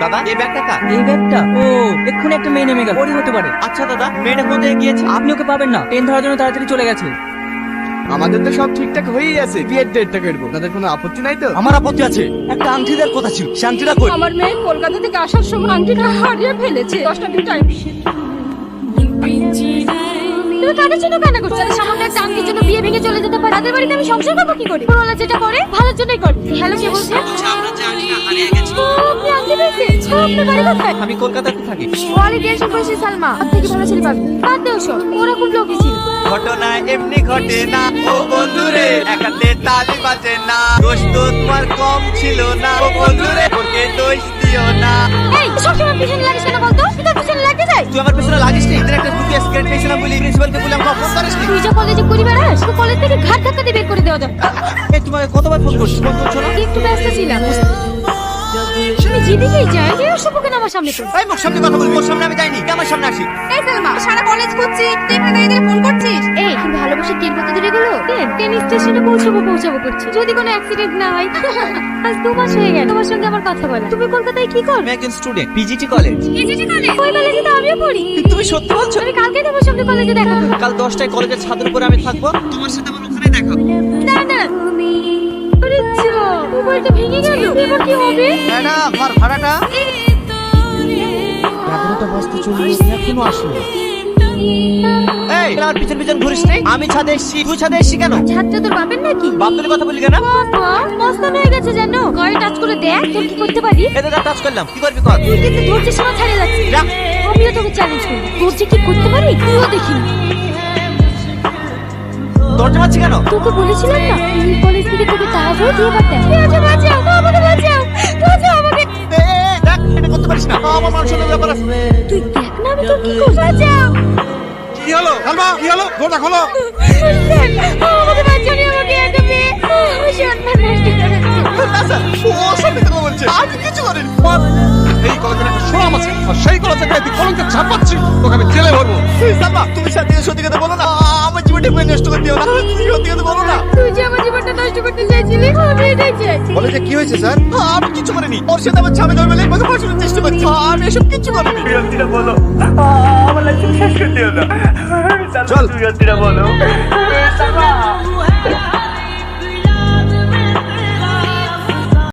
দাদা এই ব্যাগটা কার? এই ব্যাগটা ও এক্ষুনি একটা মেয়ে নেমে গেল, ওরই হতে পারে। আচ্ছা দাদা, মেয়েটা কোন জায়গায় গিয়েছে? আপনি ওকে পাবেন না, ট্রেন ধরার জন্য তাড়াতাড়ি চলে গেছে। আমাদের তো সব ঠিকঠাক হয়েই আছে, বিয়ের ডেটটা করবো, তাদের কোনো আপত্তি নাই তো? আমার আপত্তি আছে। একটা আংটি দেওয়ার কথা ছিল, সে আংটিটা কই? আমার মেয়ে কলকাতা থেকে আসার সময় আংটিটা হারিয়ে ফেলেছে। 10টা দিন টাইম। তুমি কাদের জন্য কান্না করছো? যারা সামান্য একটা আংটির জন্য বিয়ে ভেঙে চলে যেতে পারে, তাদের বাড়িতে আমি সংসার করবো কি করে? ওরা যেটা করে ভালোর জন্যই করে। হ্যালো, কে বলছে? আমরা যে আংটিটা হারিয়ে গেছে। ও, আপনি আংটি পেয়েছেন? আপনার বাড়ি কোথায়? আমি কলকাতাতে থাকি। ওয়ালি টেনশন করেছে সালমা। আপনি কি ভালো ছেলে পাবেন? বাদ দেও সব, ওরা খুব লোভী ছিল। ঘটনা এমনি ঘটে না ও বন্ধুরে, একাতে তালি বাজে না, দোষ তো তোমার কম ছিল না ও বন্ধুরে, ওকে দোষ দিও না। এই সবসময় পিছনে লাগিস কেন বলতো? তুই তো পিছনে লাগতে যাই। তুই আমার পেছনে লাগিস নি, তোর একটা দুটি সিগারেট পেয়েছিলাম বলি প্রিন্সিপালকে বলে আমাকে ফোন করিস নি। তুই যে কলেজে ঘুরি বেড়াস, তো কলেজ থেকে ঘাট ধাক্কা দিয়ে বের করে দেওয়া যায়। এই তোমাকে কতবার ফোন করছিস, ফোন করছো না? একটু ব্যস্ত ছিলাম। আমি যেদিকেই যাই তুই ওর সব কেন আমার সামনে তো? এই মুখ সামনে কথা বলবি, ওর সামনে আমি যাইনি, তুই আমার সামনে আসি। এই সালমা, সারা কলেজ খুঁজছি, তুই এখানে দাঁড়িয়ে ফোন করছিস? এই তুমি ভালোবাসা ট্রেন কত দূরে গেল? ট্রেন স্টেশনে পৌঁছাবো করছি, যদি কোনো অ্যাক্সিডেন্ট না হয়। আজ 2 মাস হয়ে গেল তোমার সঙ্গে আমার কথা বলা। তুমি কলকাতায় কি করো? আমি একজন স্টুডেন্ট, পিজিটি কলেজ। কেজিটি কলেজ? ওই কলেজে তো আমিও পড়ি। তুমি সত্যি বলছো? আমি কালকে তোমার সঙ্গে কলেজে দেখা করব। কাল 10টায় কলেজের ছাদের উপরে আমি থাকবো, তোমার সাথে আমার ওখানে দেখা হবে। না না, আরে যা, মোবাইলটা ভেঙে গেল, এবার কি হবে? ম্যাডাম, আমার ভাড়াটা। 11টা বাজতে চললো, এখনো আসলো। এই আমার পিছন পিছন ঘুরিস নি, আমি ছাদে এসেছি, তুই ছাদে এসেছি কেন? ছাত্র তোর বাপের নাকি? বাপ তুলে কথা বলি কেন? বাবা মস্তান হয়ে গেছে জানো, গায়ে টাচ করে দেখ তোর কি করতে পারি। এতে টাচ করলাম, কি করবি কর? তুই কিন্তু ধৈর্যের সীমা ছাড়িয়ে যাচ্ছিস। যা। আমিও তোকে চ্যালেঞ্জ করি, তোর যে কি করতে পারি তুইও দেখিনি। দরজা মারছি কেন? তোকে বলেছিলাম না এই কলেজ থেকে তোকে তাড়াতাড়ি দিয়ে পাঠাতে। বাঁচাও, আমাকে বাঁচাও, বাঁচাও আমাকে। দেখ, এটা করতে পারিস না, আমার মানুষের ব্যাপার আছে। তুই দেখ না আমি তোর কি করব। বাঁচাও। কি হলো সালমা, কি হলো? দরজা খোলো। আমাকে বাঁচানি, আমাকে একা পেয়ে আমি সম্মান নষ্ট করেছি। না স্যার, ও সব মিথ্যা কথা বলছে, আমি কিছু করিনি। এই কলেজের একটা সুনাম আছে, আর সেই কলেজে তুই কলঙ্কের ছাপ পাচ্ছিস, তোকে আমি জেলে ভরবো। সালমা, তুমি সত্যি সত্যি কথা বলো না, আমার জীবনটা পুরো নষ্ট করে দিও না, তুমি সত্যি কথা বলো না। তুই যে আমার জীবনটা নষ্ট করতে চাইছিলি, আমি এটাই চাইছি। কলেজে কি হয়েছে স্যার? আমি কিছু করিনি, ওর সাথে আমার স্বামী ধর্মে লেগে আমাকে ফাঁসানোর চেষ্টা করছে, আমি এসব কিছু করিনি। সত্যিটা বলো, আমার লাইফ শেষ করে দিও না। চল। তুমি সত্যিটা বলো।